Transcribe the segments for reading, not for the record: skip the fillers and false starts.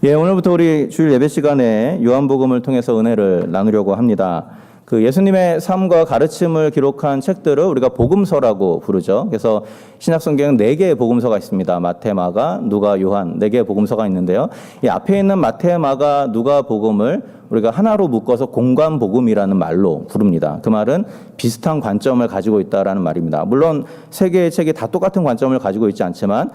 예, 오늘부터 우리 주일 예배 시간에 요한복음을 통해서 은혜를 나누려고 합니다. 그 예수님의 삶과 가르침을 기록한 책들을 우리가 복음서라고 부르죠. 그래서 신약성경은 4개의 복음서가 있습니다. 마태, 마가, 누가, 요한 4개의 복음서가 있는데요. 이 앞에 있는 마태, 마가, 누가 복음을 우리가 하나로 묶어서 공관복음이라는 말로 부릅니다. 그 말은 비슷한 관점을 가지고 있다라는 말입니다. 물론 3개의 책이 다 똑같은 관점을 가지고 있지 않지만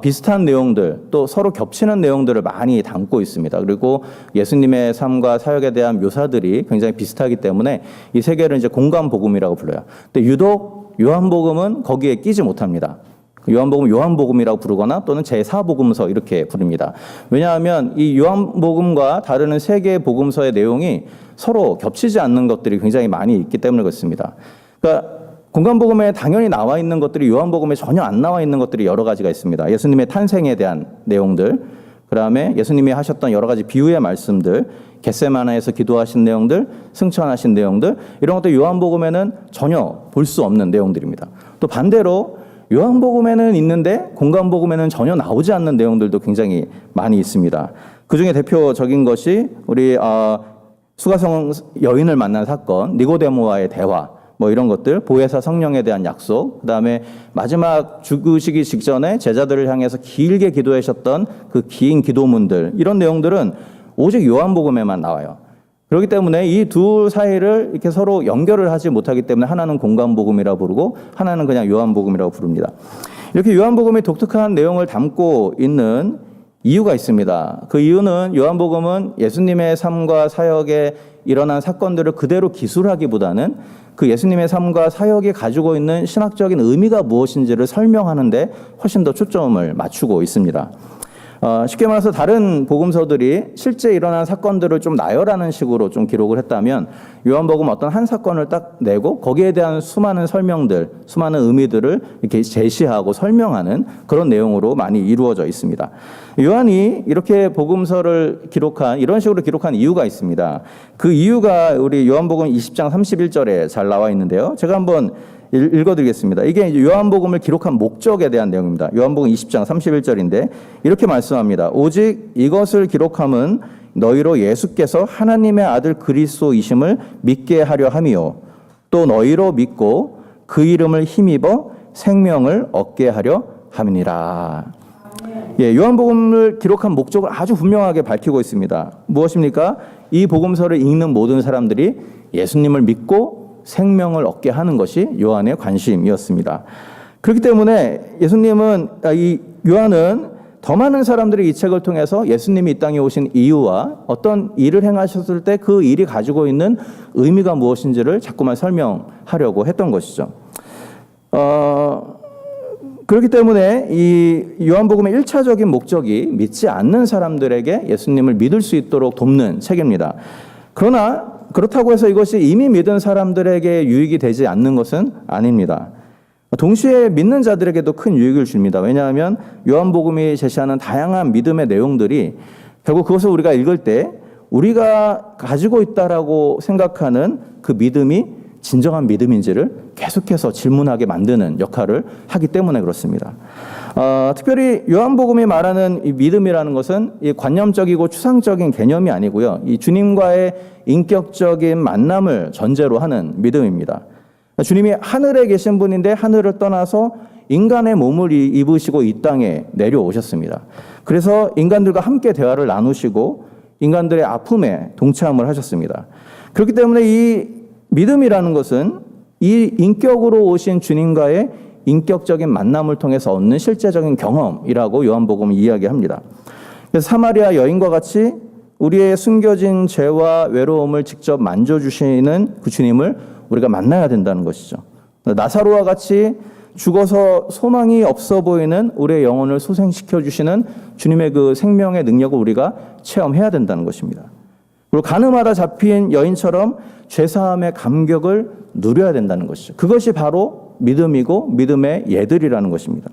비슷한 내용들, 또 서로 겹치는 내용들을 많이 담고 있습니다. 그리고 예수님의 삶과 사역에 대한 묘사들이 굉장히 비슷하기 때문에 이 3개를 이제 공관복음이라고 불러요. 근데 유독 요한복음은 거기에 끼지 못합니다. 요한복음 요한복음이라고 부르거나 또는 제4복음서 이렇게 부릅니다. 왜냐하면 이 요한복음과 다르는 3개의 복음서의 내용이 서로 겹치지 않는 것들이 굉장히 많이 있기 때문에 그렇습니다. 그러니까 공관복음에 당연히 나와 있는 것들이 요한복음에 전혀 안 나와 있는 것들이 여러 가지가 있습니다. 예수님의 탄생에 대한 내용들, 그 다음에 예수님이 하셨던 여러 가지 비유의 말씀들, 겟세마네에서 기도하신 내용들, 승천하신 내용들, 이런 것도 요한복음에는 전혀 볼 수 없는 내용들입니다. 또 반대로 요한복음에는 있는데 공관복음에는 전혀 나오지 않는 내용들도 굉장히 많이 있습니다. 그 중에 대표적인 것이 우리 수가성 여인을 만난 사건, 니고데모와의 대화, 이런 것들, 보혜사 성령에 대한 약속, 그 다음에 마지막 죽으시기 직전에 제자들을 향해서 길게 기도하셨던 그 긴 기도문들, 이런 내용들은 오직 요한복음에만 나와요. 그렇기 때문에 이 두 사이를 이렇게 서로 연결을 하지 못하기 때문에 하나는 공관복음이라고 부르고 하나는 그냥 요한복음이라고 부릅니다. 이렇게 요한복음이 독특한 내용을 담고 있는 이유가 있습니다. 그 이유는 요한복음은 예수님의 삶과 사역에 일어난 사건들을 그대로 기술하기보다는 그 예수님의 삶과 사역이 가지고 있는 신학적인 의미가 무엇인지를 설명하는 데 훨씬 더 초점을 맞추고 있습니다. 쉽게 말해서 다른 복음서들이 실제 일어난 사건들을 좀 나열하는 식으로 좀 기록을 했다면 요한복음 어떤 한 사건을 딱 내고 거기에 대한 수많은 설명들, 수많은 의미들을 이렇게 제시하고 설명하는 그런 내용으로 많이 이루어져 있습니다. 요한이 이렇게 복음서를 이런 식으로 기록한 이유가 있습니다. 그 이유가 우리 요한복음 20장 31절에 잘 나와 있는데요. 제가 한번 읽어드리겠습니다. 이게 이제 요한복음을 기록한 목적에 대한 내용입니다. 요한복음 20장 31절인데 이렇게 말씀합니다. 오직 이것을 기록함은 너희로 예수께서 하나님의 아들 그리스도이심을 믿게 하려 함이요 또 너희로 믿고 그 이름을 힘입어 생명을 얻게 하려 함이니라. 예, 요한복음을 기록한 목적을 아주 분명하게 밝히고 있습니다. 무엇입니까? 이 복음서를 읽는 모든 사람들이 예수님을 믿고 생명을 얻게 하는 것이 요한의 관심이었습니다. 그렇기 때문에 요한은 더 많은 사람들이 이 책을 통해서 예수님이 이 땅에 오신 이유와 어떤 일을 행하셨을 때 그 일이 가지고 있는 의미가 무엇인지를 자꾸만 설명하려고 했던 것이죠. 그렇기 때문에 이 요한복음의 1차적인 목적이 믿지 않는 사람들에게 예수님을 믿을 수 있도록 돕는 책입니다. 그러나 그렇다고 해서 이것이 이미 믿은 사람들에게 유익이 되지 않는 것은 아닙니다. 동시에 믿는 자들에게도 큰 유익을 줍니다. 왜냐하면 요한복음이 제시하는 다양한 믿음의 내용들이 결국 그것을 우리가 읽을 때 우리가 가지고 있다라고 생각하는 그 믿음이 진정한 믿음인지를 계속해서 질문하게 만드는 역할을 하기 때문에 그렇습니다. 특별히 요한복음이 말하는 이 믿음이라는 것은 이 관념적이고 추상적인 개념이 아니고요. 이 주님과의 인격적인 만남을 전제로 하는 믿음입니다. 주님이 하늘에 계신 분인데 하늘을 떠나서 인간의 몸을 입으시고 이 땅에 내려오셨습니다. 그래서 인간들과 함께 대화를 나누시고 인간들의 아픔에 동참을 하셨습니다. 그렇기 때문에 이 믿음이라는 것은 이 인격으로 오신 주님과의 인격적인 만남을 통해서 얻는 실제적인 경험이라고 요한복음은 이야기합니다. 그래서 사마리아 여인과 같이 우리의 숨겨진 죄와 외로움을 직접 만져주시는 그 주님을 우리가 만나야 된다는 것이죠. 나사로와 같이 죽어서 소망이 없어 보이는 우리의 영혼을 소생시켜 주시는 주님의 그 생명의 능력을 우리가 체험해야 된다는 것입니다. 그리고 가늠하다 잡힌 여인처럼 죄사함의 감격을 누려야 된다는 것이죠. 그것이 바로 믿음이고 믿음의 예들이라는 것입니다.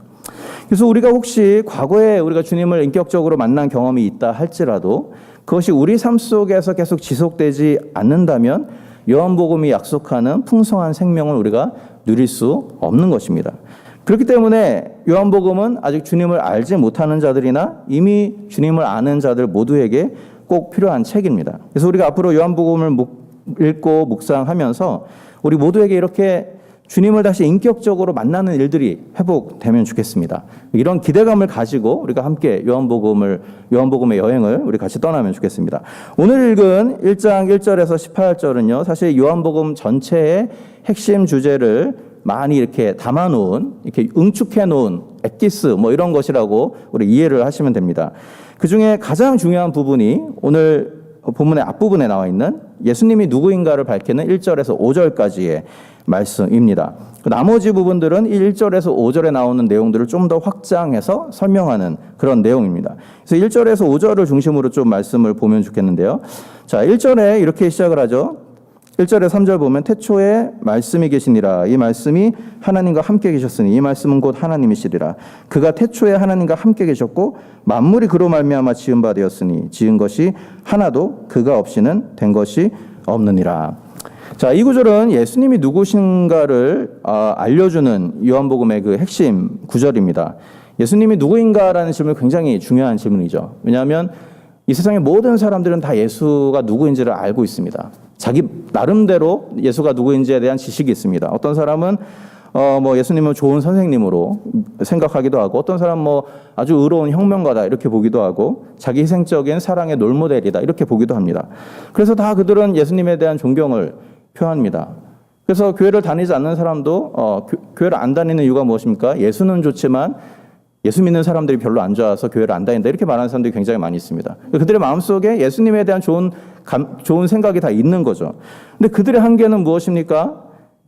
그래서 우리가 혹시 과거에 우리가 주님을 인격적으로 만난 경험이 있다 할지라도 그것이 우리 삶 속에서 계속 지속되지 않는다면 요한복음이 약속하는 풍성한 생명을 우리가 누릴 수 없는 것입니다. 그렇기 때문에 요한복음은 아직 주님을 알지 못하는 자들이나 이미 주님을 아는 자들 모두에게 꼭 필요한 책입니다. 그래서 우리가 앞으로 요한복음을 읽고 묵상하면서 우리 모두에게 이렇게 주님을 다시 인격적으로 만나는 일들이 회복되면 좋겠습니다. 이런 기대감을 가지고 우리가 함께 요한복음의 여행을 우리 같이 떠나면 좋겠습니다. 오늘 읽은 1장 1절에서 18절은요, 사실 요한복음 전체의 핵심 주제를 많이 이렇게 담아놓은, 이렇게 응축해놓은 엑기스 뭐 이런 것이라고 우리 이해를 하시면 됩니다. 그 중에 가장 중요한 부분이 오늘 본문의 앞부분에 나와 있는 예수님이 누구인가를 밝히는 1절에서 5절까지의 말씀입니다. 나머지 부분들은 1절에서 5절에 나오는 내용들을 좀 더 확장해서 설명하는 그런 내용입니다. 그래서 1절에서 5절을 중심으로 좀 말씀을 보면 좋겠는데요. 자, 1절에 이렇게 시작을 하죠. 1절에 3절 보면 태초에 말씀이 계시니라. 이 말씀이 하나님과 함께 계셨으니 이 말씀은 곧 하나님이시리라. 그가 태초에 하나님과 함께 계셨고 만물이 그로 말미암아 지은 바 되었으니 지은 것이 하나도 그가 없이는 된 것이 없느니라. 자, 이 구절은 예수님이 누구신가를 알려주는 요한복음의 그 핵심 구절입니다. 예수님이 누구인가라는 질문이 굉장히 중요한 질문이죠. 왜냐하면 이 세상의 모든 사람들은 다 예수가 누구인지를 알고 있습니다. 자기 나름대로 예수가 누구인지에 대한 지식이 있습니다. 어떤 사람은 예수님은 좋은 선생님으로 생각하기도 하고, 어떤 사람은 아주 의로운 혁명가다 이렇게 보기도 하고, 자기 희생적인 사랑의 롤모델이다 이렇게 보기도 합니다. 그래서 다 그들은 예수님에 대한 존경을 표합니다. 그래서 교회를 다니지 않는 사람도 교회를 안 다니는 이유가 무엇입니까? 예수는 좋지만 예수 믿는 사람들이 별로 안 좋아서 교회를 안 다닌다 이렇게 말하는 사람들이 굉장히 많이 있습니다. 그들의 마음속에 예수님에 대한 좋은 생각이 다 있는 거죠. 근데 그들의 한계는 무엇입니까?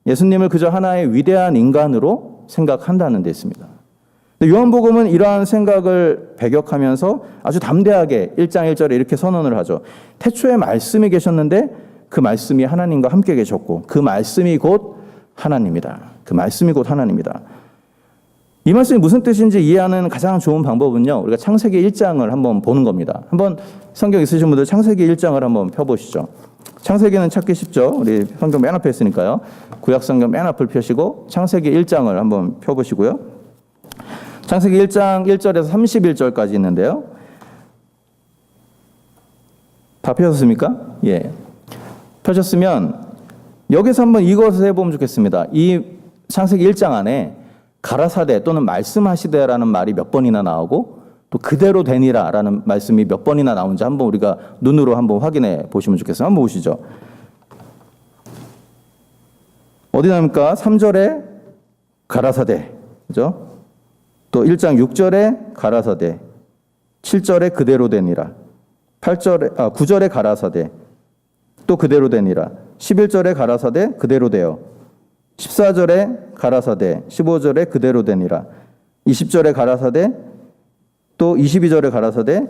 예수님을 그저 하나의 위대한 인간으로 생각한다는 데 있습니다. 요한복음은 이러한 생각을 배격하면서 아주 담대하게 1장 1절에 이렇게 선언을 하죠. 태초에 말씀이 계셨는데 그 말씀이 하나님과 함께 계셨고 그 말씀이 곧 하나님이다. 그 말씀이 곧 하나님이다. 이 말씀이 무슨 뜻인지 이해하는 가장 좋은 방법은요, 우리가 창세기 1장을 한번 보는 겁니다. 한번 성경 있으신 분들 창세기 1장을 한번 펴보시죠. 창세기는 찾기 쉽죠. 우리 성경 맨 앞에 있으니까요. 구약 성경 맨 앞을 펴시고 창세기 1장을 한번 펴보시고요. 창세기 1장 1절에서 31절까지 있는데요. 다 펴셨습니까? 예. 펴셨으면 여기서 한번 이것을 해보면 좋겠습니다. 이 창세기 1장 안에 가라사대 또는 말씀하시되라는 말이 몇 번이나 나오고 또 그대로 되니라라는 말씀이 몇 번이나 나오는지 한번 우리가 눈으로 한번 확인해 보시면 좋겠어요. 한번 보시죠. 어디 나옵니까? 3절에 가라사대, 그죠? 또 1장 6절에 가라사대, 7절에 그대로 되니라, 9절에 가라사대, 또 그대로 되니라, 11절에 가라사대 그대로 되어, 14절에 가라사대, 15절에 그대로 되니라, 20절에 가라사대, 또 22절에 가라사대,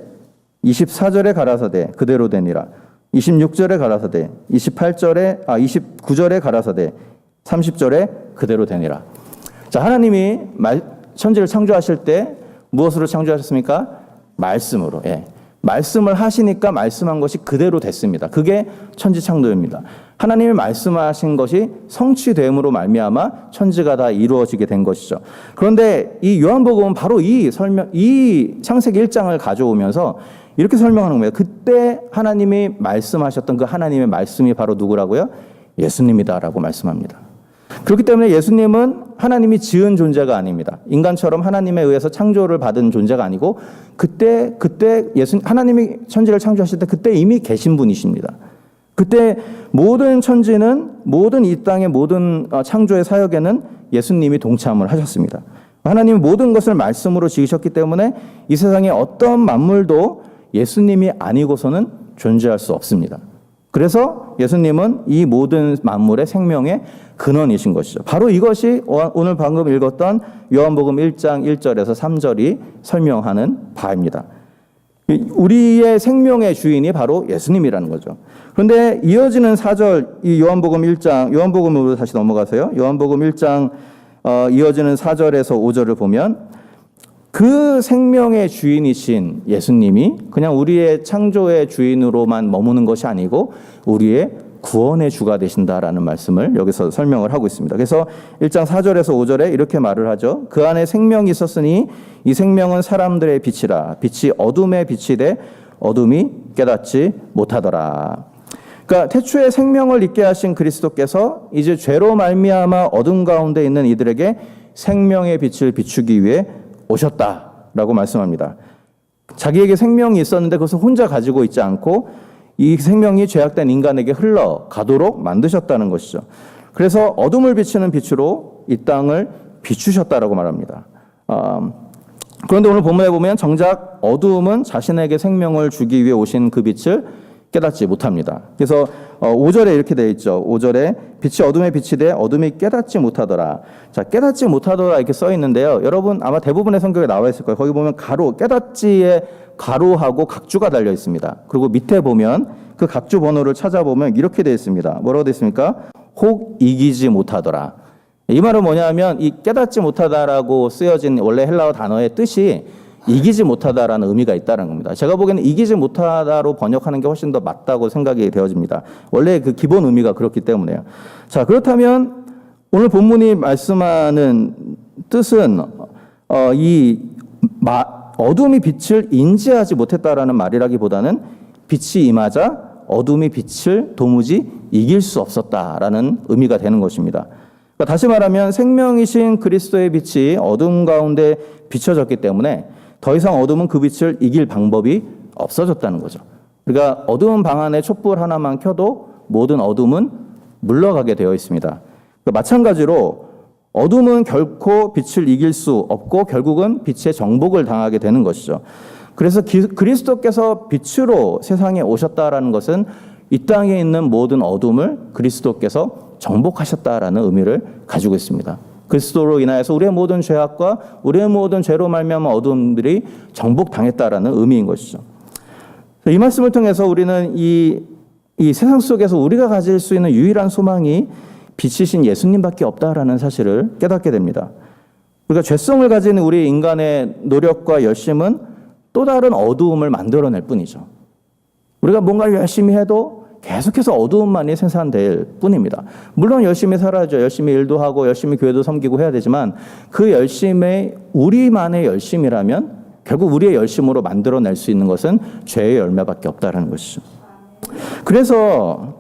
24절에 가라사대 그대로 되니라, 26절에 가라사대, 29절에 가라사대, 30절에 그대로 되니라. 자, 하나님이 천지를 창조하실 때 무엇으로 창조하셨습니까? 말씀으로. 예. 말씀을 하시니까 말씀한 것이 그대로 됐습니다. 그게 천지 창조입니다. 하나님이 말씀하신 것이 성취됨으로 말미암아 천지가 다 이루어지게 된 것이죠. 그런데 이 요한복음은 바로 이 창세기 1장을 가져오면서 이렇게 설명하는 겁니다. 그때 하나님이 말씀하셨던 그 하나님의 말씀이 바로 누구라고요? 예수님이다라고 말씀합니다. 그렇기 때문에 예수님은 하나님이 지은 존재가 아닙니다. 인간처럼 하나님에 의해서 창조를 받은 존재가 아니고 그때 하나님이 천지를 창조하실 때 그때 이미 계신 분이십니다. 그때 모든 천지는 모든 이 땅의 모든 창조의 사역에는 예수님이 동참을 하셨습니다. 하나님이 모든 것을 말씀으로 지으셨기 때문에 이 세상의 어떤 만물도 예수님이 아니고서는 존재할 수 없습니다. 그래서 예수님은 이 모든 만물의 생명의 근원이신 것이죠. 바로 이것이 오늘 방금 읽었던 요한복음 1장 1절에서 3절이 설명하는 바입니다. 우리의 생명의 주인이 바로 예수님이라는 거죠. 그런데 이어지는 4절, 이 요한복음으로 다시 넘어가세요. 요한복음 1장 이어지는 4절에서 5절을 보면 그 생명의 주인이신 예수님이 그냥 우리의 창조의 주인으로만 머무는 것이 아니고 우리의 구원의 주가 되신다라는 말씀을 여기서 설명을 하고 있습니다. 그래서 1장 4절에서 5절에 이렇게 말을 하죠. 그 안에 생명이 있었으니 이 생명은 사람들의 빛이라. 빛이 어둠에 비치되 어둠이 깨닫지 못하더라. 그러니까 태초에 생명을 있게 하신 그리스도께서 이제 죄로 말미암아 어둠 가운데 있는 이들에게 생명의 빛을 비추기 위해 오셨다라고 말씀합니다. 자기에게 생명이 있었는데 그것을 혼자 가지고 있지 않고 이 생명이 죄악된 인간에게 흘러가도록 만드셨다는 것이죠. 그래서 어둠을 비추는 빛으로 이 땅을 비추셨다라고 말합니다. 그런데 오늘 본문에 보면 정작 어두움은 자신에게 생명을 주기 위해 오신 그 빛을 깨닫지 못합니다. 그래서 5절에 이렇게 되어 있죠. 5절에 빛이 어둠에 비치되 어둠이 깨닫지 못하더라. 자, 깨닫지 못하더라 이렇게 써 있는데요. 여러분 아마 대부분의 성경에 나와 있을 거예요. 거기 보면 가로, 깨닫지에 가로하고 각주가 달려 있습니다. 그리고 밑에 보면 그 각주 번호를 찾아보면 이렇게 되어 있습니다. 뭐라고 되어 있습니까? 혹 이기지 못하더라. 이 말은 뭐냐면 이 깨닫지 못하다라고 쓰여진 원래 헬라어 단어의 뜻이 이기지 못하다라는 의미가 있다는 겁니다. 제가 보기에는 이기지 못하다로 번역하는 게 훨씬 더 맞다고 생각이 되어집니다. 원래 그 기본 의미가 그렇기 때문에요. 자, 그렇다면 오늘 본문이 말씀하는 뜻은 어둠이 빛을 인지하지 못했다라는 말이라기보다는 빛이 임하자 어둠이 빛을 도무지 이길 수 없었다라는 의미가 되는 것입니다. 그러니까 다시 말하면 생명이신 그리스도의 빛이 어둠 가운데 비춰졌기 때문에 더 이상 어둠은 그 빛을 이길 방법이 없어졌다는 거죠. 그러니까 어두운 방 안에 촛불 하나만 켜도 모든 어둠은 물러가게 되어 있습니다. 그러니까 마찬가지로 어둠은 결코 빛을 이길 수 없고 결국은 빛의 정복을 당하게 되는 것이죠. 그래서 그리스도께서 빛으로 세상에 오셨다라는 것은 이 땅에 있는 모든 어둠을 그리스도께서 정복하셨다라는 의미를 가지고 있습니다. 그리스도로 인하여서 우리의 모든 죄악과 우리의 모든 죄로 말미암은 어둠들이 정복당했다라는 의미인 것이죠. 이 말씀을 통해서 우리는 이 세상 속에서 우리가 가질 수 있는 유일한 소망이 빛이신 예수님밖에 없다라는 사실을 깨닫게 됩니다. 우리가 죄성을 가진 우리 인간의 노력과 열심은 또 다른 어두움을 만들어낼 뿐이죠. 우리가 뭔가를 열심히 해도 계속해서 어두움만이 생산될 뿐입니다. 물론 열심히 살아야죠. 열심히 일도 하고 열심히 교회도 섬기고 해야 되지만 그 열심이 우리만의 열심이라면 결국 우리의 열심으로 만들어낼 수 있는 것은 죄의 열매밖에 없다는 것이죠. 그래서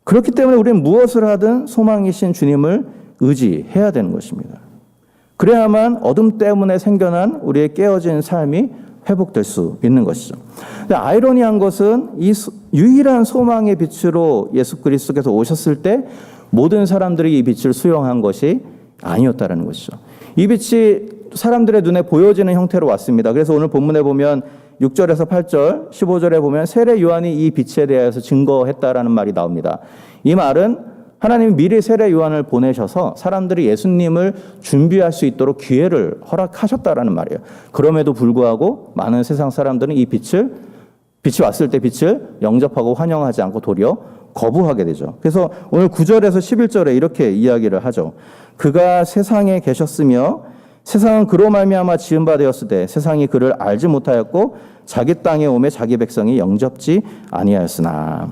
그렇기 때문에 우리는 무엇을 하든 소망이신 주님을 의지해야 되는 것입니다. 그래야만 어둠 때문에 생겨난 우리의 깨어진 삶이 회복될 수 있는 것이죠. 근데 아이러니한 것은 이 유일한 소망의 빛으로 예수 그리스도께서 오셨을 때 모든 사람들이 이 빛을 수용한 것이 아니었다는 것이죠. 이 빛이 사람들의 눈에 보여지는 형태로 왔습니다. 그래서 오늘 본문에 보면 6절에서 8절, 15절에 보면 세례 요한이 이 빛에 대해서 증거했다라는 말이 나옵니다. 이 말은 하나님이 미리 세례 요한을 보내셔서 사람들이 예수님을 준비할 수 있도록 기회를 허락하셨다라는 말이에요. 그럼에도 불구하고 많은 세상 사람들은 이 빛이 왔을 때 빛을 영접하고 환영하지 않고 도리어 거부하게 되죠. 그래서 오늘 9절에서 11절에 이렇게 이야기를 하죠. 그가 세상에 계셨으며 세상은 그로 말미암아 지은 바 되었으되 세상이 그를 알지 못하였고 자기 땅에 오매 자기 백성이 영접지 아니하였으나.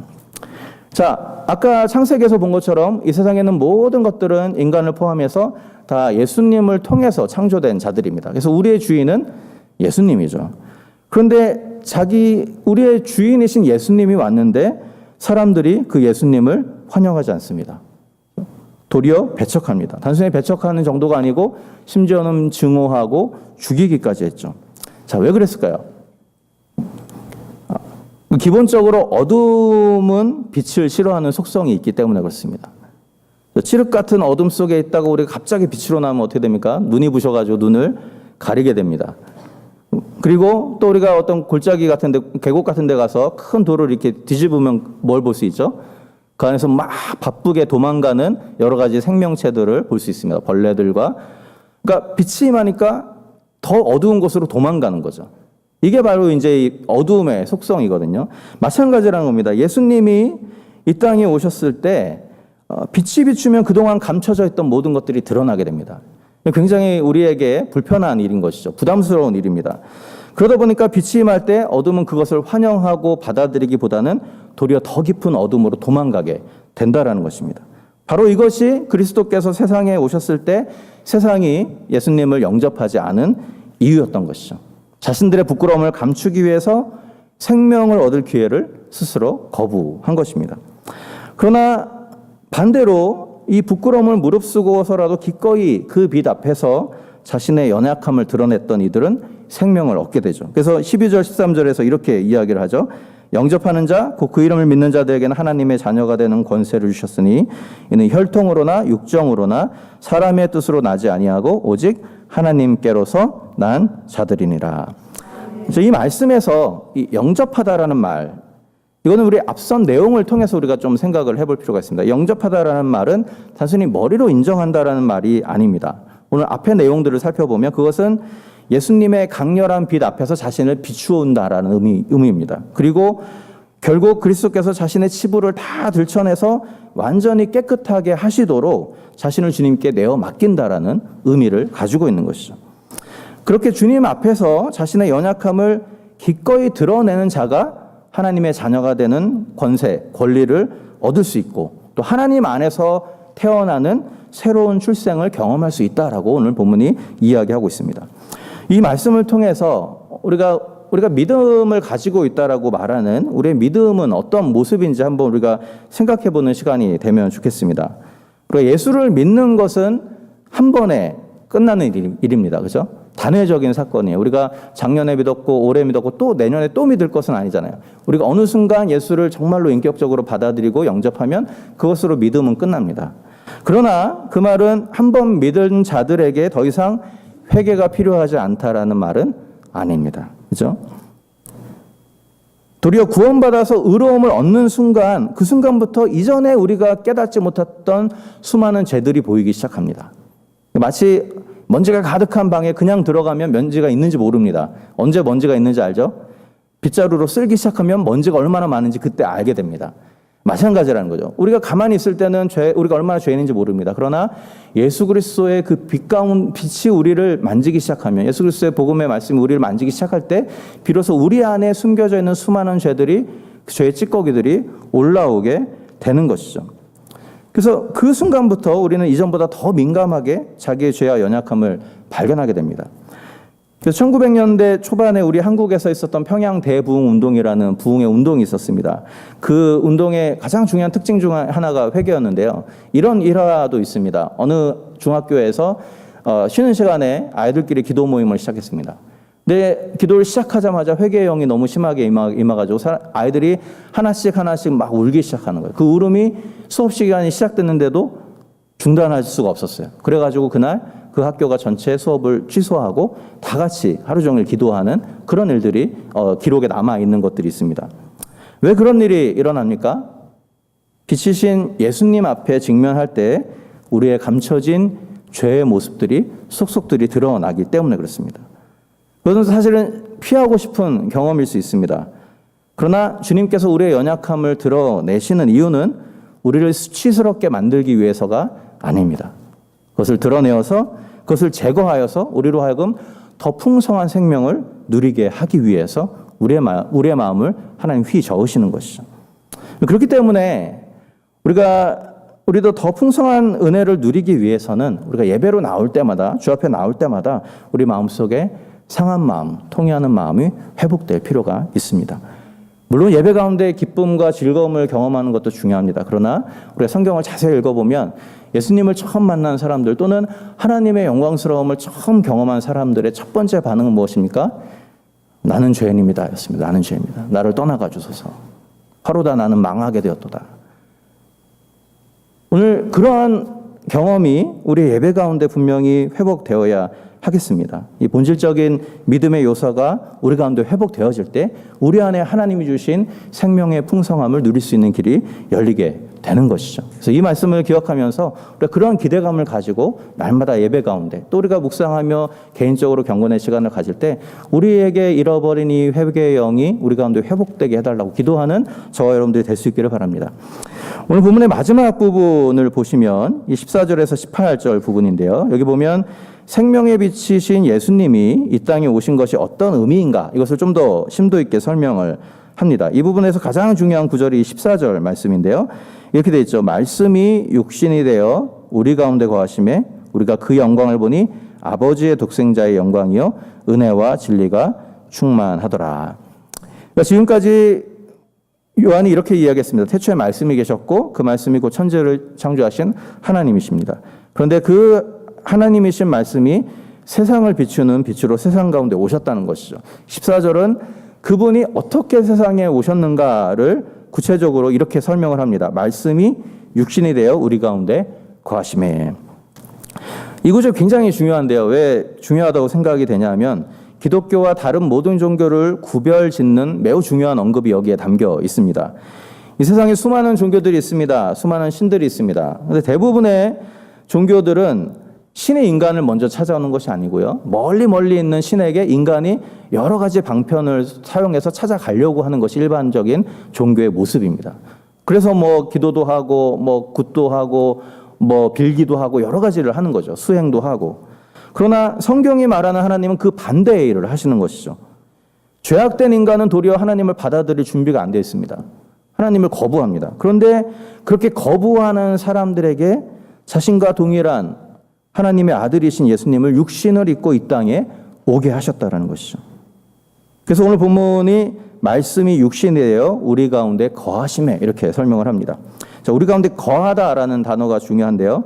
자, 아까 창세기에서 본 것처럼 이 세상에는 모든 것들은 인간을 포함해서 다 예수님을 통해서 창조된 자들입니다. 그래서 우리의 주인은 예수님이죠. 그런데 우리의 주인이신 예수님이 왔는데 사람들이 그 예수님을 환영하지 않습니다. 도리어 배척합니다. 단순히 배척하는 정도가 아니고 심지어는 증오하고 죽이기까지 했죠. 자, 왜 그랬을까요? 기본적으로 어둠은 빛을 싫어하는 속성이 있기 때문에 그렇습니다. 칠흑 같은 어둠 속에 있다가 우리가 갑자기 빛으로 나오면 어떻게 됩니까? 눈이 부셔가지고 눈을 가리게 됩니다. 그리고 또 우리가 어떤 골짜기 같은데, 계곡 같은데 가서 큰 돌을 이렇게 뒤집으면 뭘 볼 수 있죠? 그 안에서 막 바쁘게 도망가는 여러 가지 생명체들을 볼 수 있습니다. 벌레들과. 그러니까 빛이 임하니까 더 어두운 곳으로 도망가는 거죠. 이게 바로 이제 어두움의 속성이거든요. 마찬가지라는 겁니다. 예수님이 이 땅에 오셨을 때 빛이 비추면 그동안 감춰져 있던 모든 것들이 드러나게 됩니다. 굉장히 우리에게 불편한 일인 것이죠. 부담스러운 일입니다. 그러다 보니까 빛이 임할 때 어둠은 그것을 환영하고 받아들이기보다는 도리어 더 깊은 어둠으로 도망가게 된다라는 것입니다. 바로 이것이 그리스도께서 세상에 오셨을 때 세상이 예수님을 영접하지 않은 이유였던 것이죠. 자신들의 부끄러움을 감추기 위해서 생명을 얻을 기회를 스스로 거부한 것입니다. 그러나 반대로 이 부끄러움을 무릅쓰고서라도 기꺼이 그 빛 앞에서 자신의 연약함을 드러냈던 이들은 생명을 얻게 되죠. 그래서 12절 13절에서 이렇게 이야기를 하죠. 영접하는 자, 곧 그 이름을 믿는 자들에게는 하나님의 자녀가 되는 권세를 주셨으니 이는 혈통으로나 육정으로나 사람의 뜻으로 나지 아니하고 오직 하나님께로서 난 자들이니라. 그래서 이 말씀에서 이 영접하다라는 말, 이거는 우리 앞선 내용을 통해서 우리가 좀 생각을 해볼 필요가 있습니다. 영접하다라는 말은 단순히 머리로 인정한다라는 말이 아닙니다. 오늘 앞의 내용들을 살펴보면 그것은 예수님의 강렬한 빛 앞에서 자신을 비추온다라는 의미입니다. 그리고 결국 그리스도께서 자신의 치부를 다 들춰내서 완전히 깨끗하게 하시도록 자신을 주님께 내어 맡긴다라는 의미를 가지고 있는 것이죠. 그렇게 주님 앞에서 자신의 연약함을 기꺼이 드러내는 자가 하나님의 자녀가 되는 권세, 권리를 얻을 수 있고 또 하나님 안에서 태어나는 새로운 출생을 경험할 수 있다라고 오늘 본문이 이야기하고 있습니다. 이 말씀을 통해서 우리가 믿음을 가지고 있다라고 말하는 우리의 믿음은 어떤 모습인지 한번 우리가 생각해 보는 시간이 되면 좋겠습니다. 그리고 예수를 믿는 것은 한 번에 끝나는 일입니다. 그죠? 단회적인 사건이에요. 우리가 작년에 믿었고 올해 믿었고 또 내년에 또 믿을 것은 아니잖아요. 우리가 어느 순간 예수를 정말로 인격적으로 받아들이고 영접하면 그것으로 믿음은 끝납니다. 그러나 그 말은 한 번 믿은 자들에게 더 이상 회개가 필요하지 않다라는 말은 아닙니다. 그죠? 도리어 구원받아서 의로움을 얻는 순간, 그 순간부터 이전에 우리가 깨닫지 못했던 수많은 죄들이 보이기 시작합니다. 마치 먼지가 가득한 방에 그냥 들어가면 먼지가 있는지 모릅니다. 언제 먼지가 있는지 알죠? 빗자루로 쓸기 시작하면 먼지가 얼마나 많은지 그때 알게 됩니다. 마찬가지라는 거죠. 우리가 가만히 있을 때는 우리가 얼마나 죄인인지 모릅니다. 그러나 예수 그리스도의 그 빛이 우리를 만지기 시작하면, 예수 그리스도의 복음의 말씀이 우리를 만지기 시작할 때 비로소 우리 안에 숨겨져 있는 수많은 죄들이, 죄의 찌꺼기들이 올라오게 되는 것이죠. 그래서 그 순간부터 우리는 이전보다 더 민감하게 자기의 죄와 연약함을 발견하게 됩니다. 그래서 1900년대 초반에 우리 한국에서 있었던 평양 대부흥 운동이라는 부흥의 운동이 있었습니다. 그 운동의 가장 중요한 특징 중 하나가 회개였는데요. 이런 일화도 있습니다. 어느 중학교에서 쉬는 시간에 아이들끼리 기도 모임을 시작했습니다. 근데 기도를 시작하자마자 회개의 영이 너무 심하게 임해가지고 아이들이 하나씩 막 울기 시작하는 거예요. 그 울음이 수업 시간이 시작됐는데도 중단할 수가 없었어요. 그래가지고 그날 그 학교가 전체 수업을 취소하고 다 같이 하루 종일 기도하는 그런 일들이 기록에 남아있는 것들이 있습니다. 왜 그런 일이 일어납니까? 빛이신 예수님 앞에 직면할 때 우리의 감춰진 죄의 모습들이 속속들이 드러나기 때문에 그렇습니다. 그것은 사실은 피하고 싶은 경험일 수 있습니다. 그러나 주님께서 우리의 연약함을 드러내시는 이유는 우리를 수치스럽게 만들기 위해서가 아닙니다. 그것을 드러내어서 그것을 제거하여서 우리로 하여금 더 풍성한 생명을 누리게 하기 위해서 우리의 마음을 하나님 휘저으시는 것이죠. 그렇기 때문에 우리도 더 풍성한 은혜를 누리기 위해서는 우리가 예배로 나올 때마다, 주 앞에 나올 때마다 우리 마음속에 상한 마음, 통회하는 마음이 회복될 필요가 있습니다. 물론 예배 가운데 기쁨과 즐거움을 경험하는 것도 중요합니다. 그러나 우리가 성경을 자세히 읽어보면 예수님을 처음 만난 사람들 또는 하나님의 영광스러움을 처음 경험한 사람들의 첫 번째 반응은 무엇입니까? 나는 죄인입니다 였습니다. 나는 죄인입니다. 나를 떠나가 주소서. 화로다 나는 망하게 되었도다. 오늘 그러한 경험이 우리 예배 가운데 분명히 회복되어야 하겠습니다. 이 본질적인 믿음의 요소가 우리 가운데 회복되어질 때 우리 안에 하나님이 주신 생명의 풍성함을 누릴 수 있는 길이 열리게 되는 것이죠. 그래서 이 말씀을 기억하면서 우리가 그런 기대감을 가지고 날마다 예배 가운데 또 우리가 묵상하며 개인적으로 경건의 시간을 가질 때 우리에게 잃어버린 이 회개의 영이 우리 가운데 회복되게 해달라고 기도하는 저와 여러분들이 될 수 있기를 바랍니다. 오늘 본문의 마지막 부분을 보시면 이 14절에서 18절 부분인데요. 여기 보면 생명의 빛이신 예수님이 이 땅에 오신 것이 어떤 의미인가 이것을 좀 더 심도 있게 설명을 합니다. 이 부분에서 가장 중요한 구절이 14절 말씀인데요. 이렇게 되어 있죠. 말씀이 육신이 되어 우리 가운데 거하심에 우리가 그 영광을 보니 아버지의 독생자의 영광이요 은혜와 진리가 충만하더라. 그러니까 지금까지 요한이 이렇게 이야기했습니다. 태초에 말씀이 계셨고 그 말씀이 곧 천지를 창조하신 하나님이십니다. 그런데 그 하나님이신 말씀이 세상을 비추는 빛으로 세상 가운데 오셨다는 것이죠. 14절은 그분이 어떻게 세상에 오셨는가를 구체적으로 이렇게 설명을 합니다. 말씀이 육신이 되어 우리 가운데 거하심에. 이 구절 굉장히 중요한데요. 왜 중요하다고 생각이 되냐면 기독교와 다른 모든 종교를 구별짓는 매우 중요한 언급이 여기에 담겨 있습니다. 이 세상에 수많은 종교들이 있습니다. 수많은 신들이 있습니다. 그런데 대부분의 종교들은 신의 인간을 먼저 찾아오는 것이 아니고요. 멀리 있는 신에게 인간이 여러 가지 방편을 사용해서 찾아가려고 하는 것이 일반적인 종교의 모습입니다. 그래서 기도도 하고 굿도 하고 빌기도 하고 여러 가지를 하는 거죠. 수행도 하고. 그러나 성경이 말하는 하나님은 그 반대의 일을 하시는 것이죠. 죄악된 인간은 도리어 하나님을 받아들일 준비가 안 되어 있습니다. 하나님을 거부합니다. 그런데 그렇게 거부하는 사람들에게 자신과 동일한 하나님의 아들이신 예수님을 육신을 입고 이 땅에 오게 하셨다라는 것이죠. 그래서 오늘 본문이 말씀이 육신이 되어 우리 가운데 거하심에 이렇게 설명을 합니다. 자, 우리 가운데 거하다라는 단어가 중요한데요.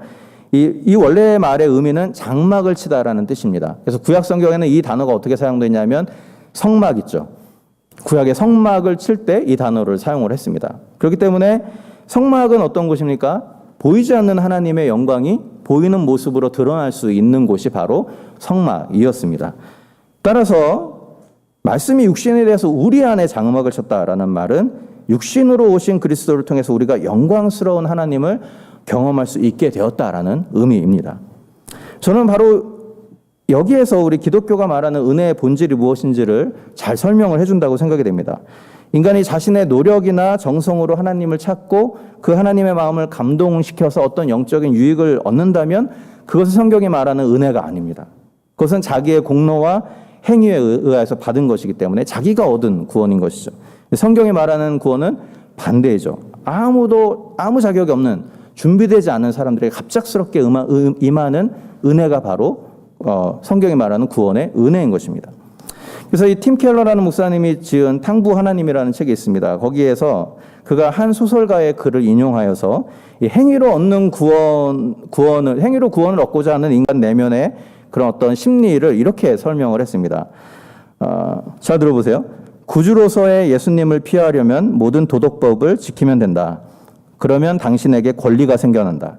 이 원래의 말의 의미는 장막을 치다라는 뜻입니다. 그래서 구약 성경에는 이 단어가 어떻게 사용되냐면 성막 있죠. 구약의 성막을 칠 때 이 단어를 사용을 했습니다. 그렇기 때문에 성막은 어떤 곳입니까? 보이지 않는 하나님의 영광이 보이는 모습으로 드러날 수 있는 곳이 바로 성막이었습니다. 따라서 말씀이 육신에 대해서 우리 안에 장막을 쳤다라는 말은 육신으로 오신 그리스도를 통해서 우리가 영광스러운 하나님을 경험할 수 있게 되었다라는 의미입니다. 저는 바로 여기에서 우리 기독교가 말하는 은혜의 본질이 무엇인지를 잘 설명을 해준다고 생각이 됩니다. 인간이 자신의 노력이나 정성으로 하나님을 찾고 그 하나님의 마음을 감동시켜서 어떤 영적인 유익을 얻는다면 그것은 성경이 말하는 은혜가 아닙니다. 그것은 자기의 공로와 행위에 의해서 받은 것이기 때문에 자기가 얻은 구원인 것이죠. 성경이 말하는 구원은 반대이죠. 아무 자격이 없는 준비되지 않은 사람들에게 갑작스럽게 임하는 은혜가 바로 성경이 말하는 구원의 은혜인 것입니다. 그래서 이 팀 켈러라는 목사님이 지은 탕부 하나님이라는 책이 있습니다. 거기에서 그가 한 소설가의 글을 인용하여서 이 행위로 얻는 행위로 구원을 얻고자 하는 인간 내면의 그런 어떤 심리를 이렇게 설명을 했습니다. 잘 들어보세요. 구주로서의 예수님을 피하려면 모든 도덕법을 지키면 된다. 그러면 당신에게 권리가 생겨난다.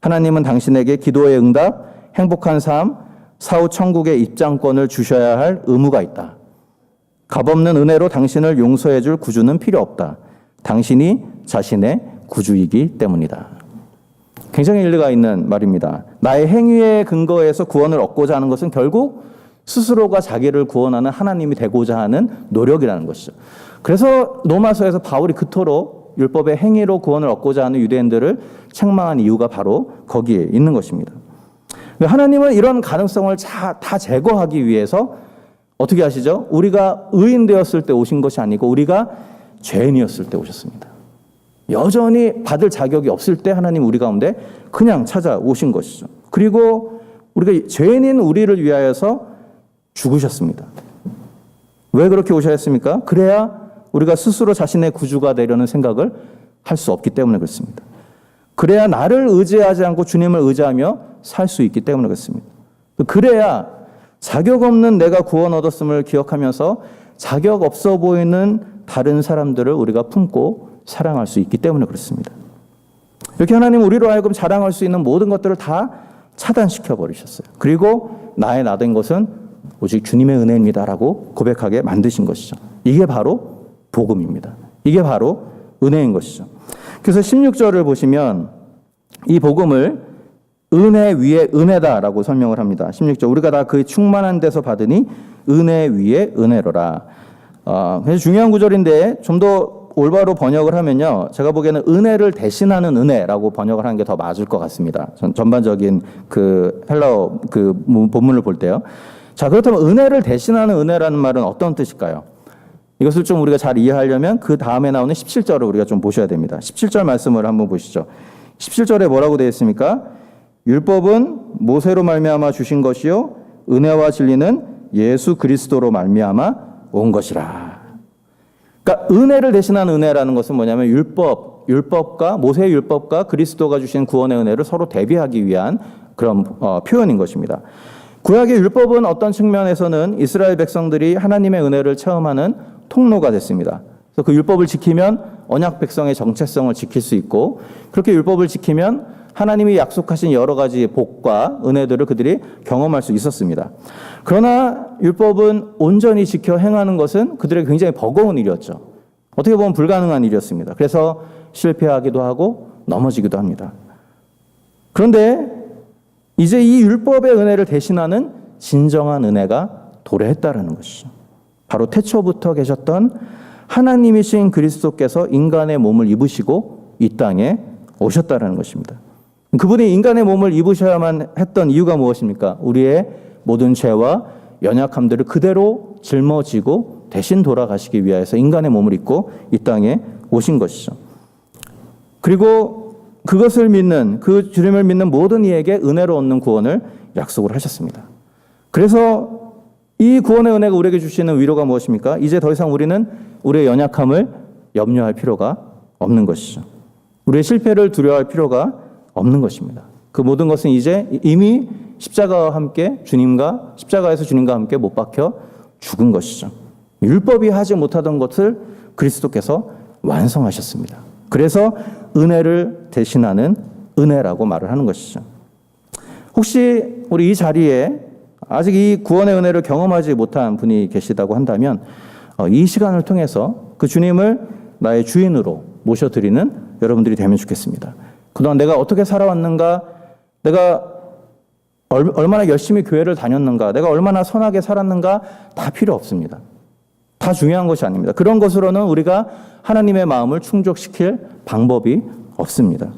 하나님은 당신에게 기도의 응답, 행복한 삶, 사후 천국의 입장권을 주셔야 할 의무가 있다. 값없는 은혜로 당신을 용서해 줄 구주는 필요 없다. 당신이 자신의 구주이기 때문이다. 굉장히 일리가 있는 말입니다. 나의 행위에 근거해서 구원을 얻고자 하는 것은 결국 스스로가 자기를 구원하는 하나님이 되고자 하는 노력이라는 것이죠. 그래서 로마서에서 바울이 그토록 율법의 행위로 구원을 얻고자 하는 유대인들을 책망한 이유가 바로 거기에 있는 것입니다. 하나님은 이런 가능성을 다 제거하기 위해서 어떻게 하시죠? 우리가 의인 되었을 때 오신 것이 아니고 우리가 죄인이었을 때 오셨습니다. 여전히 받을 자격이 없을 때 하나님 우리 가운데 그냥 찾아오신 것이죠. 그리고 우리가 죄인인 우리를 위하여서 죽으셨습니다. 왜 그렇게 오셔야 했습니까? 그래야 우리가 스스로 자신의 구주가 되려는 생각을 할 수 없기 때문에 그렇습니다. 그래야 나를 의지하지 않고 주님을 의지하며 살 수 있기 때문에 그렇습니다. 그래야 자격 없는 내가 구원 얻었음을 기억하면서 자격 없어 보이는 다른 사람들을 우리가 품고 사랑할 수 있기 때문에 그렇습니다. 이렇게 하나님 우리로 하여금 자랑할 수 있는 모든 것들을 다 차단시켜 버리셨어요. 그리고 나의 나 된 것은 오직 주님의 은혜입니다라고 고백하게 만드신 것이죠. 이게 바로 복음입니다. 이게 바로 은혜인 것이죠. 그래서 16절을 보시면 이 복음을 은혜 위에 은혜다라고 설명을 합니다. 16절 우리가 다 그 충만한 데서 받으니 은혜 위에 은혜로라. 그래서 중요한 구절인데 좀 더 올바로 번역을 하면요. 제가 보기에는 은혜를 대신하는 은혜라고 번역을 하는 게 더 맞을 것 같습니다. 전반적인 그 헬라어 그 본문을 볼 때요. 자, 그렇다면 은혜를 대신하는 은혜라는 말은 어떤 뜻일까요? 이것을 좀 우리가 잘 이해하려면 그 다음에 나오는 17절을 우리가 좀 보셔야 됩니다. 17절 말씀을 한번 보시죠. 17절에 뭐라고 되어 있습니까? 율법은 모세로 말미암아 주신 것이요 은혜와 진리는 예수 그리스도로 말미암아 온 것이라. 그러니까 은혜를 대신한 은혜라는 것은 뭐냐면 율법과 모세의 율법과 그리스도가 주신 구원의 은혜를 서로 대비하기 위한 그런 표현인 것입니다. 구약의 율법은 어떤 측면에서는 이스라엘 백성들이 하나님의 은혜를 체험하는 통로가 됐습니다. 그래서 그 율법을 지키면 언약 백성의 정체성을 지킬 수 있고, 그렇게 율법을 지키면 하나님이 약속하신 여러 가지 복과 은혜들을 그들이 경험할 수 있었습니다. 그러나 율법은 온전히 지켜 행하는 것은 그들에게 굉장히 버거운 일이었죠. 어떻게 보면 불가능한 일이었습니다. 그래서 실패하기도 하고 넘어지기도 합니다. 그런데 이제 이 율법의 은혜를 대신하는 진정한 은혜가 도래했다라는 것이죠. 바로 태초부터 계셨던 하나님이신 그리스도께서 인간의 몸을 입으시고 이 땅에 오셨다라는 것입니다. 그분이 인간의 몸을 입으셔야만 했던 이유가 무엇입니까? 우리의 모든 죄와 연약함들을 그대로 짊어지고 대신 돌아가시기 위해서 인간의 몸을 입고 이 땅에 오신 것이죠. 그리고 그것을 믿는, 그 주님을 믿는 모든 이에게 은혜로 얻는 구원을 약속을 하셨습니다. 그래서 이 구원의 은혜가 우리에게 주시는 위로가 무엇입니까? 이제 더 이상 우리는 우리의 연약함을 염려할 필요가 없는 것이죠. 우리의 실패를 두려워할 필요가 없는 것입니다. 그 모든 것은 이제 이미 십자가와 함께 십자가에서 주님과 함께 못 박혀 죽은 것이죠. 율법이 하지 못하던 것을 그리스도께서 완성하셨습니다. 그래서 은혜를 대신하는 은혜라고 말을 하는 것이죠. 혹시 우리 이 자리에 아직 이 구원의 은혜를 경험하지 못한 분이 계시다고 한다면 이 시간을 통해서 그 주님을 나의 주인으로 모셔드리는 여러분들이 되면 좋겠습니다. 그동안 내가 어떻게 살아왔는가, 내가 얼마나 열심히 교회를 다녔는가, 내가 얼마나 선하게 살았는가 다 필요 없습니다. 다 중요한 것이 아닙니다. 그런 것으로는 우리가 하나님의 마음을 충족시킬 방법이 없습니다.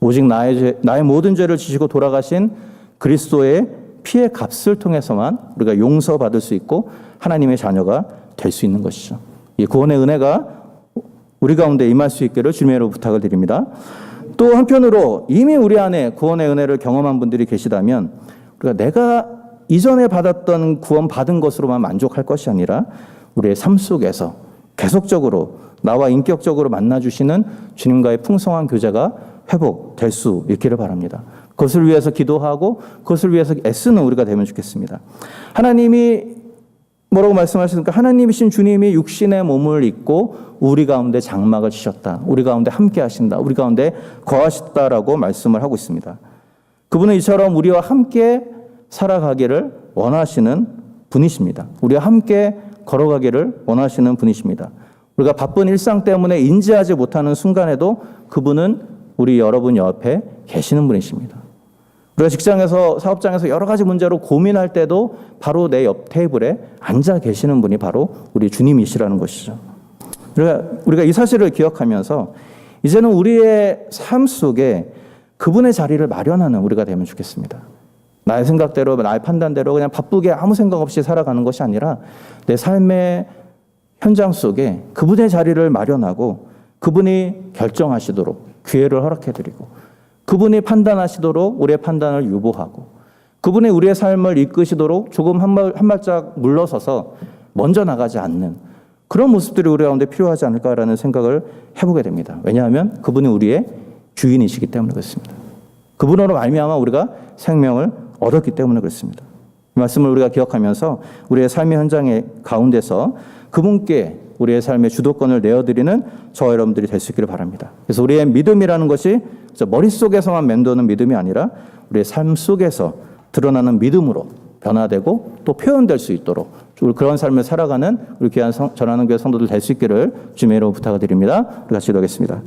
오직 나의 모든 죄를 지시고 돌아가신 그리스도의 피의 값을 통해서만 우리가 용서받을 수 있고 하나님의 자녀가 될 수 있는 것이죠. 이 구원의 은혜가 우리 가운데 임할 수 있기를 주님으로 부탁을 드립니다. 또 한편으로 이미 우리 안에 구원의 은혜를 경험한 분들이 계시다면 우리가 내가 이전에 받았던 구원 받은 것으로만 만족할 것이 아니라 우리의 삶 속에서 계속적으로 나와 인격적으로 만나주시는 주님과의 풍성한 교제가 회복될 수 있기를 바랍니다. 그것을 위해서 기도하고 그것을 위해서 애쓰는 우리가 되면 좋겠습니다. 하나님이 뭐라고 말씀하셨습니까? 하나님이신 주님이 육신의 몸을 입고 우리 가운데 장막을 치셨다. 우리 가운데 함께 하신다. 우리 가운데 거하셨다라고 말씀을 하고 있습니다. 그분은 이처럼 우리와 함께 살아가기를 원하시는 분이십니다. 우리와 함께 걸어가기를 원하시는 분이십니다. 우리가 바쁜 일상 때문에 인지하지 못하는 순간에도 그분은 우리 여러분 옆에 계시는 분이십니다. 우리가 직장에서 사업장에서 여러 가지 문제로 고민할 때도 바로 내 옆 테이블에 앉아 계시는 분이 바로 우리 주님이시라는 것이죠. 우리가 이 사실을 기억하면서 이제는 우리의 삶 속에 그분의 자리를 마련하는 우리가 되면 좋겠습니다. 나의 생각대로, 나의 판단대로 그냥 바쁘게 아무 생각 없이 살아가는 것이 아니라 내 삶의 현장 속에 그분의 자리를 마련하고 그분이 결정하시도록 기회를 허락해드리고 그분이 판단하시도록 우리의 판단을 유보하고 그분이 우리의 삶을 이끄시도록 조금 한 발짝 물러서서 먼저 나가지 않는 그런 모습들이 우리 가운데 필요하지 않을까라는 생각을 해보게 됩니다. 왜냐하면 그분이 우리의 주인이시기 때문에 그렇습니다. 그분으로 말미암아 우리가 생명을 얻었기 때문에 그렇습니다. 이 말씀을 우리가 기억하면서 우리의 삶의 현장의 가운데서 그분께 우리의 삶의 주도권을 내어드리는 저와 여러분들이 될 수 있기를 바랍니다. 그래서 우리의 믿음이라는 것이 머릿속에서만 맴도는 믿음이 아니라 우리의 삶 속에서 드러나는 믿음으로 변화되고 또 표현될 수 있도록 그런 삶을 살아가는 우리 귀한 전하는 교회 성도들 될 수 있기를 주님의 이름으로 부탁을 드립니다. 우리 같이 기도하겠습니다.